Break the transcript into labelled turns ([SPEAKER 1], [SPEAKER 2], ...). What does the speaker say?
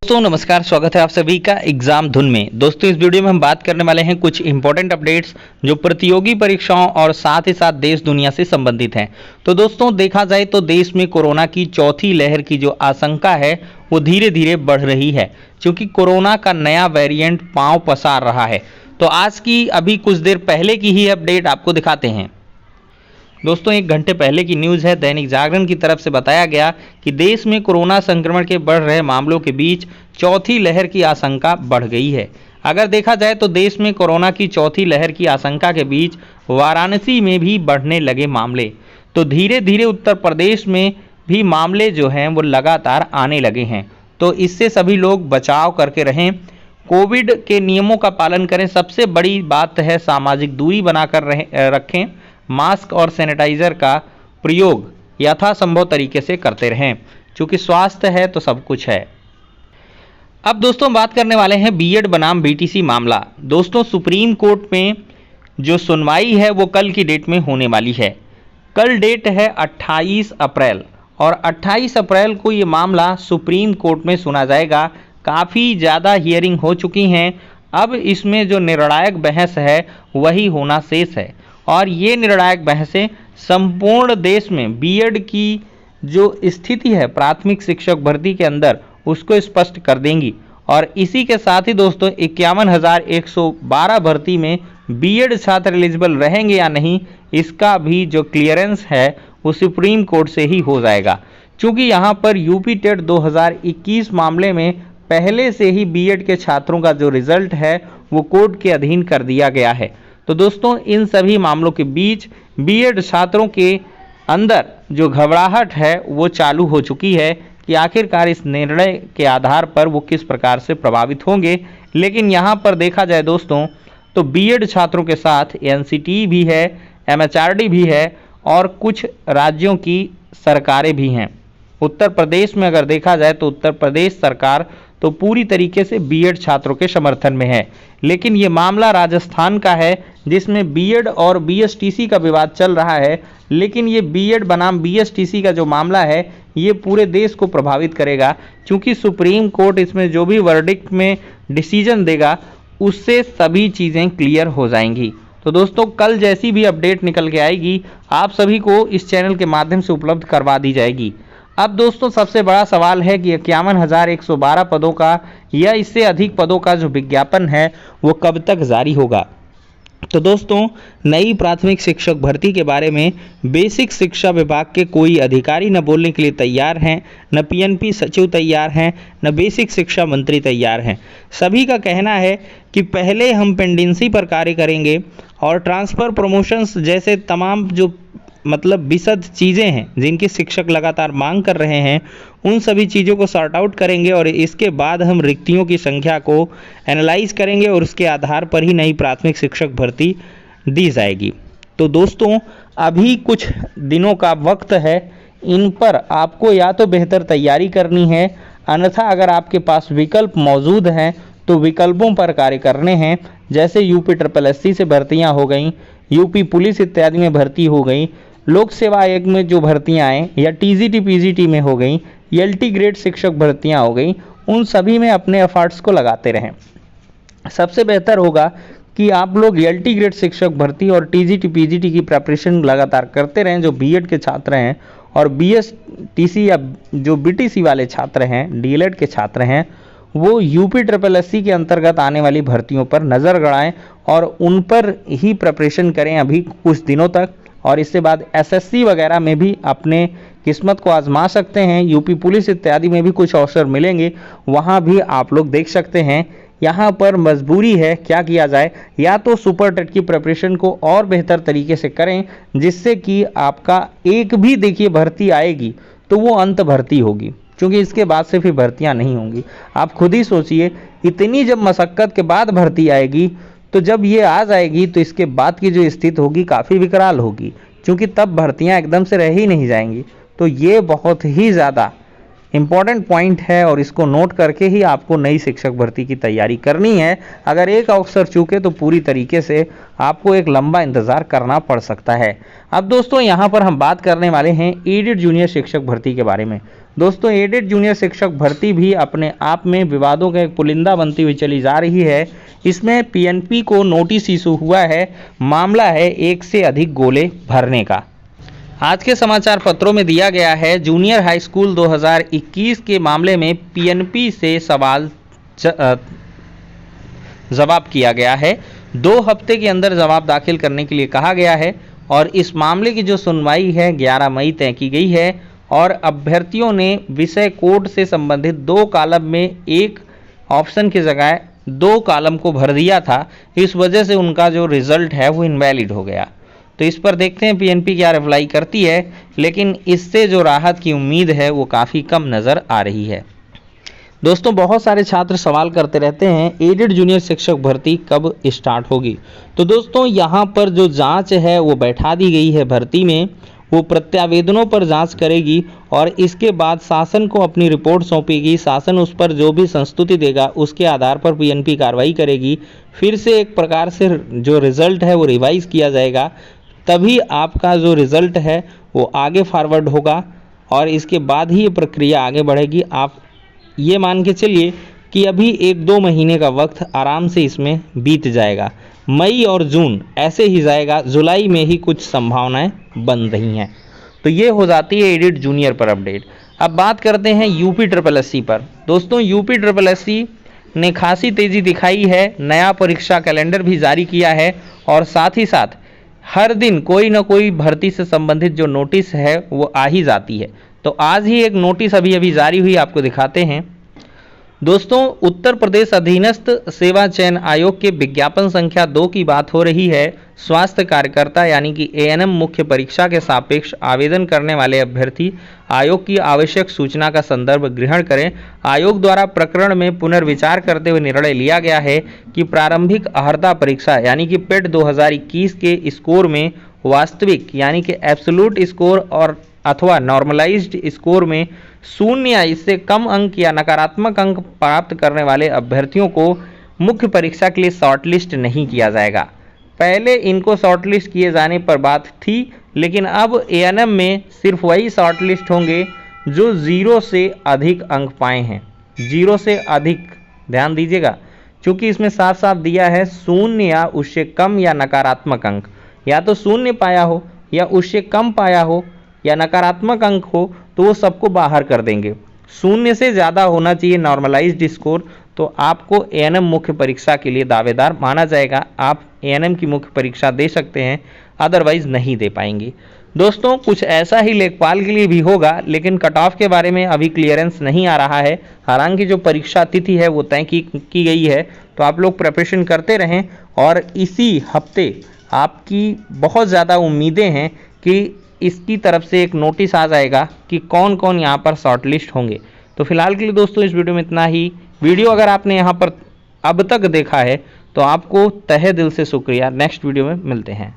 [SPEAKER 1] दोस्तों नमस्कार, स्वागत है आप सभी का एग्जाम धुन में। दोस्तों इस वीडियो में हम बात करने वाले हैं कुछ इंपॉर्टेंट अपडेट्स जो प्रतियोगी परीक्षाओं और साथ ही साथ देश दुनिया से संबंधित हैं। तो दोस्तों देखा जाए तो देश में कोरोना की चौथी लहर की जो आशंका है वो धीरे धीरे बढ़ रही है, क्योंकि कोरोना का नया वेरिएंट पांव पसार रहा है। तो आज की अभी कुछ देर पहले की ही अपडेट आपको दिखाते हैं। दोस्तों एक घंटे पहले की न्यूज़ है। दैनिक जागरण की तरफ से बताया गया कि देश में कोरोना संक्रमण के बढ़ रहे मामलों के बीच चौथी लहर की आशंका बढ़ गई है। अगर देखा जाए तो देश में कोरोना की चौथी लहर की आशंका के बीच वाराणसी में भी बढ़ने लगे मामले। तो धीरे धीरे उत्तर प्रदेश में भी मामले जो हैं वो लगातार आने लगे हैं। तो इससे सभी लोग बचाव करके रहें, कोविड के नियमों का पालन करें। सबसे बड़ी बात है सामाजिक दूरी बनाकर रखें, मास्क और सैनिटाइजर का प्रयोग यथासंभव तरीके से करते रहें, क्योंकि स्वास्थ्य है तो सब कुछ है। अब दोस्तों बात करने वाले हैं बीएड बनाम बीटीसी मामला। दोस्तों सुप्रीम कोर्ट में जो सुनवाई है वो कल की डेट में होने वाली है। कल डेट है 28 अप्रैल और 28 अप्रैल को ये मामला सुप्रीम कोर्ट में सुना जाएगा। काफ़ी ज़्यादा हियरिंग हो चुकी हैं। अब इसमें जो निर्णायक बहस है वही होना शेष है और ये निर्णायक बहसें संपूर्ण देश में बीएड की जो स्थिति है प्राथमिक शिक्षक भर्ती के अंदर उसको स्पष्ट कर देंगी। और इसी के साथ ही दोस्तों 51,112 भर्ती में बीएड छात्र एलिजिबल रहेंगे या नहीं, इसका भी जो क्लियरेंस है वो सुप्रीम कोर्ट से ही हो जाएगा, क्योंकि यहाँ पर यूपी टेट 2021 मामले में पहले से ही बीएड के छात्रों का जो रिजल्ट है वो कोर्ट के अधीन कर दिया गया है। तो दोस्तों इन सभी मामलों के बीच बीएड छात्रों के अंदर जो घबराहट है वो चालू हो चुकी है कि आखिरकार इस निर्णय के आधार पर वो किस प्रकार से प्रभावित होंगे। लेकिन यहाँ पर देखा जाए दोस्तों तो बीएड छात्रों के साथ एनसीटी भी है, एमएचआरडी भी है और कुछ राज्यों की सरकारें भी हैं। उत्तर प्रदेश में अगर देखा जाए तो उत्तर प्रदेश सरकार तो पूरी तरीके से बीएड छात्रों के समर्थन में है। लेकिन ये मामला राजस्थान का है जिसमें बीएड और बीएसटीसी का विवाद चल रहा है। लेकिन ये बीएड बनाम बीएसटीसी का जो मामला है ये पूरे देश को प्रभावित करेगा, क्योंकि सुप्रीम कोर्ट इसमें जो भी वर्डिक्ट में डिसीजन देगा उससे सभी चीज़ें क्लियर हो जाएंगी। तो दोस्तों कल जैसी भी अपडेट निकल के आएगी आप सभी को इस चैनल के माध्यम से उपलब्ध करवा दी जाएगी। अब दोस्तों सबसे बड़ा सवाल है कि 51,112 पदों का या इससे अधिक पदों का जो विज्ञापन है वो कब तक जारी होगा। तो दोस्तों नई प्राथमिक शिक्षक भर्ती के बारे में बेसिक शिक्षा विभाग के कोई अधिकारी न बोलने के लिए तैयार हैं, न पीएनपी सचिव तैयार हैं, न बेसिक शिक्षा मंत्री तैयार हैं। सभी का कहना है कि पहले हम पेंडेंसी पर कार्य करेंगे और ट्रांसफ़र प्रमोशंस जैसे तमाम जो विशद चीज़ें हैं जिनकी शिक्षक लगातार मांग कर रहे हैं उन सभी चीज़ों को सॉर्ट आउट करेंगे और इसके बाद हम रिक्तियों की संख्या को एनालाइज करेंगे और उसके आधार पर ही नई प्राथमिक शिक्षक भर्ती दी जाएगी। तो दोस्तों अभी कुछ दिनों का वक्त है, इन पर आपको या तो बेहतर तैयारी करनी है, अन्यथा अगर आपके पास विकल्प मौजूद हैं तो विकल्पों पर कार्य करने हैं। जैसे यूपी SSSC से भर्तियाँ हो गई, यूपी पुलिस इत्यादि में भर्ती हो गई, लोक सेवा आयोग में जो भर्तियां आए या टीजीटी पीजीटी में हो गई, एलटी ग्रेड शिक्षक भर्तियां हो गई, उन सभी में अपने एफर्ट्स को लगाते रहें। सबसे बेहतर होगा कि आप लोग एलटी ग्रेड शिक्षक भर्ती और टीजीटी पीजीटी की प्रिपरेशन लगातार करते रहें जो बीएड के छात्र हैं, और बीएसटीसी या जो बीटीसी वाले छात्र हैं, डीएलएड के छात्र हैं, वो यूपी SSSC के अंतर्गत आने वाली भर्तियों पर नज़र गड़ाएं और उन पर ही प्रिपरेशन करें अभी कुछ दिनों तक। और इसके बाद एसएससी वगैरह में भी अपने किस्मत को आजमा सकते हैं। यूपी पुलिस इत्यादि में भी कुछ अवसर मिलेंगे, वहाँ भी आप लोग देख सकते हैं। यहाँ पर मजबूरी है, क्या किया जाए, या तो सुपर टेट की प्रिपरेशन को और बेहतर तरीके से करें जिससे कि आपका एक भी देखिए भर्ती आएगी तो वो अंत भर्ती होगी, क्योंकि इसके बाद से फिर भर्तियाँ नहीं होंगी। आप खुद ही सोचिए, इतनी जब मशक्क़त के बाद भर्ती आएगी तो जब ये आ जाएगी तो इसके बाद की जो स्थिति होगी काफ़ी विकराल होगी, क्योंकि तब भर्तियां एकदम से रह ही नहीं जाएंगी। तो ये बहुत ही ज़्यादा इम्पॉर्टेंट पॉइंट है और इसको नोट करके ही आपको नई शिक्षक भर्ती की तैयारी करनी है। अगर एक अवसर चूके तो पूरी तरीके से आपको एक लंबा इंतज़ार करना पड़ सकता है। अब दोस्तों यहाँ पर हम बात करने वाले हैं एडेड जूनियर शिक्षक भर्ती के बारे में। दोस्तों एडेड जूनियर शिक्षक भर्ती भी अपने आप में विवादों का एक पुलिंदा बनती हुई चली जा रही है। इसमें पीएनपी को नोटिस इशू हुआ है। मामला है एक से अधिक गोले भरने का। आज के समाचार पत्रों में दिया गया है जूनियर हाई स्कूल 2021 के मामले में पीएनपी से सवाल जवाब किया गया है। 2 हफ्ते के अंदर जवाब दाखिल करने के लिए कहा गया है और इस मामले की जो सुनवाई है 11 मई तय की गई है और अभ्यर्थियों ने विषय कोड से संबंधित 2 कॉलम में एक ऑप्शन की जगह 2 कॉलम को भर दिया था। इस वजह से उनका जो रिजल्ट है वो इनवैलिड हो गया। तो इस पर देखते हैं पीएनपी क्या रिप्लाई करती है, लेकिन इससे जो राहत की उम्मीद है वो काफ़ी कम नज़र आ रही है। दोस्तों बहुत सारे छात्र सवाल करते रहते हैं एडेड जूनियर शिक्षक भर्ती कब स्टार्ट होगी। तो दोस्तों यहाँ पर जो जांच है वो बैठा दी गई है भर्ती में, वो प्रत्यावेदनों पर जांच करेगी और इसके बाद शासन को अपनी रिपोर्ट सौंपेगी। शासन उस पर जो भी संस्तुति देगा उसके आधार पर पीएनपी कार्रवाई करेगी। फिर से एक प्रकार से जो रिजल्ट है वो रिवाइज किया जाएगा, तभी आपका जो रिजल्ट है वो आगे फॉरवर्ड होगा और इसके बाद ही ये प्रक्रिया आगे बढ़ेगी। आप ये मान के चलिए कि अभी 1-2 महीने का वक्त आराम से इसमें बीत जाएगा। मई और जून ऐसे ही जाएगा, जुलाई में ही कुछ संभावनाएं बन रही हैं। तो ये हो जाती है एडेड जूनियर पर अपडेट। अब बात करते हैं यूपी SSSC पर। दोस्तों यूपी SSSC ने खासी तेज़ी दिखाई है, नया परीक्षा कैलेंडर भी जारी किया है और साथ ही साथ हर दिन कोई ना कोई भर्ती से संबंधित जो नोटिस है वो आ ही जाती है। तो आज ही एक नोटिस अभी जारी हुई, आपको दिखाते हैं। दोस्तों उत्तर प्रदेश अधीनस्थ सेवा चयन आयोग के विज्ञापन संख्या 2 की बात हो रही है। स्वास्थ्य कार्यकर्ता यानी कि एएनएम मुख्य परीक्षा के सापेक्ष आवेदन करने वाले अभ्यर्थी आयोग की आवश्यक सूचना का संदर्भ ग्रहण करें। आयोग द्वारा प्रकरण में पुनर्विचार करते हुए निर्णय लिया गया है कि प्रारंभिक अर्हता परीक्षा यानी कि पेट 2021 के स्कोर में वास्तविक यानी कि एब्सोल्यूट स्कोर और अथवा नॉर्मलाइज्ड स्कोर में 0 या इससे कम अंक या नकारात्मक अंक प्राप्त करने वाले अभ्यर्थियों को मुख्य परीक्षा के लिए शॉर्टलिस्ट नहीं किया जाएगा। पहले इनको शॉर्टलिस्ट किए जाने पर बात थी, लेकिन अब एएनएम में सिर्फ वही शॉर्टलिस्ट होंगे जो 0 से अधिक अंक पाए हैं। 0 से अधिक, ध्यान दीजिएगा, क्योंकि इसमें साफ साफ दिया है 0 या उससे कम या नकारात्मक अंक, या तो 0 पाया हो या उससे कम पाया हो या नकारात्मक अंक हो तो वो सबको बाहर कर देंगे। 0 से ज़्यादा होना चाहिए नॉर्मलाइज्ड स्कोर, तो आपको एएनएम मुख्य परीक्षा के लिए दावेदार माना जाएगा। आप एएनएम की मुख्य परीक्षा दे सकते हैं, अदरवाइज नहीं दे पाएंगे। दोस्तों कुछ ऐसा ही लेखपाल के लिए भी होगा, लेकिन कट ऑफ के बारे में अभी क्लियरेंस नहीं आ रहा है। हालांकि जो परीक्षा तिथि है वो तय की गई है, तो आप लोग प्रिपरेशन करते रहें और इसी हफ्ते आपकी बहुत ज़्यादा उम्मीदें हैं कि इसकी तरफ से एक नोटिस आ जाएगा कि कौन कौन यहाँ पर शॉर्टलिस्ट होंगे। तो फिलहाल के लिए दोस्तों इस वीडियो में इतना ही। वीडियो अगर आपने यहाँ पर अब तक देखा है तो आपको तहे दिल से शुक्रिया। नेक्स्ट वीडियो में मिलते हैं।